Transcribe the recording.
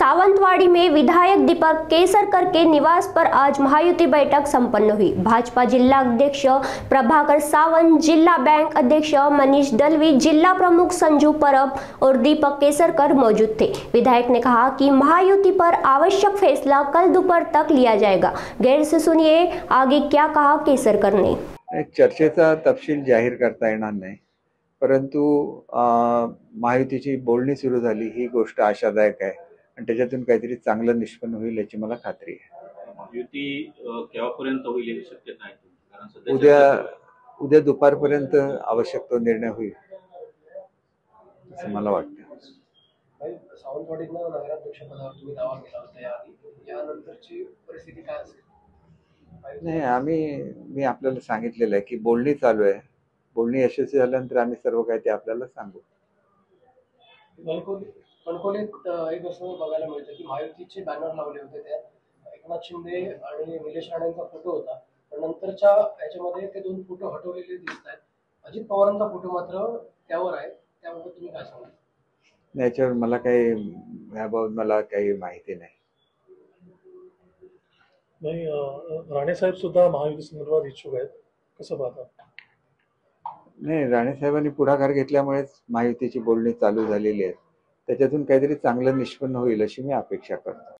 सावंतवाड़ी में विधायक दीपक केसरकर के निवास पर आज महायुति बैठक संपन्न हुई। भाजपा जिला अध्यक्ष प्रभाकर सावंत, जिला बैंक अध्यक्ष मनीष दलवी, जिला प्रमुख संजू परब और दीपक केसरकर मौजूद थे। विधायक ने कहा कि महायुति पर आवश्यक फैसला कल दोपहर तक लिया जाएगा। गैर से सुनिए आगे क्या कहा केसरकर ने। चर्चेचा तपशील जाहीर करता येणार नाही, परंतु महायुतीची बोलणी सुरू झाली ही गोष्ट आशादायक आहे आणि त्याच्यातून काहीतरी चांगलं निष्पन्न होईल याची मला खात्री आहे। महायुती केव्हापर्यंत होईल याची शक्यता आहे? कारण सध्या उद्या दुपारपर्यंत आवश्यक तो निर्णय होईल असं मला वाटतं। सावंतवाडीतनं नगराध्यक्षपदावर तुम्ही दावा केला होता यानंतरची परिस्थिती काय असेल? नाही, मी आपल्याला सांगितलेलं आहे की बोलणी चालू आहे। बोलणी यशस्वी झाल्यानंतर आम्ही सर्व काही ते आपल्याला सांगू। कणकोलीत एक असं बघायला मिळतं की महायुतीचे बॅनर लावले होते, त्यात एकनाथ शिंदे आणि निलेश राणेंचा फोटो होता, पण नंतरच्या याच्यामध्ये ते दोन फोटो हटवलेले दिसत आहेत। अजित पवारांचा फोटो मात्र त्यावर आहे, त्याबाबत तुम्ही काय सांगाल? याच्यावर मला काही माहिती नाही। राणे साहेब सुद्धा महायुती संदर्भात इच्छुक आहेत, कसं पाहता? नाही, राणे साहेबांनी पुढाकार घेतल्यामुळेच महायुतीची बोलणी चालू झालेली आहे। त्याच्यातून काहीतरी चांगलं निष्पन्न होईल अशी मी अपेक्षा करतो।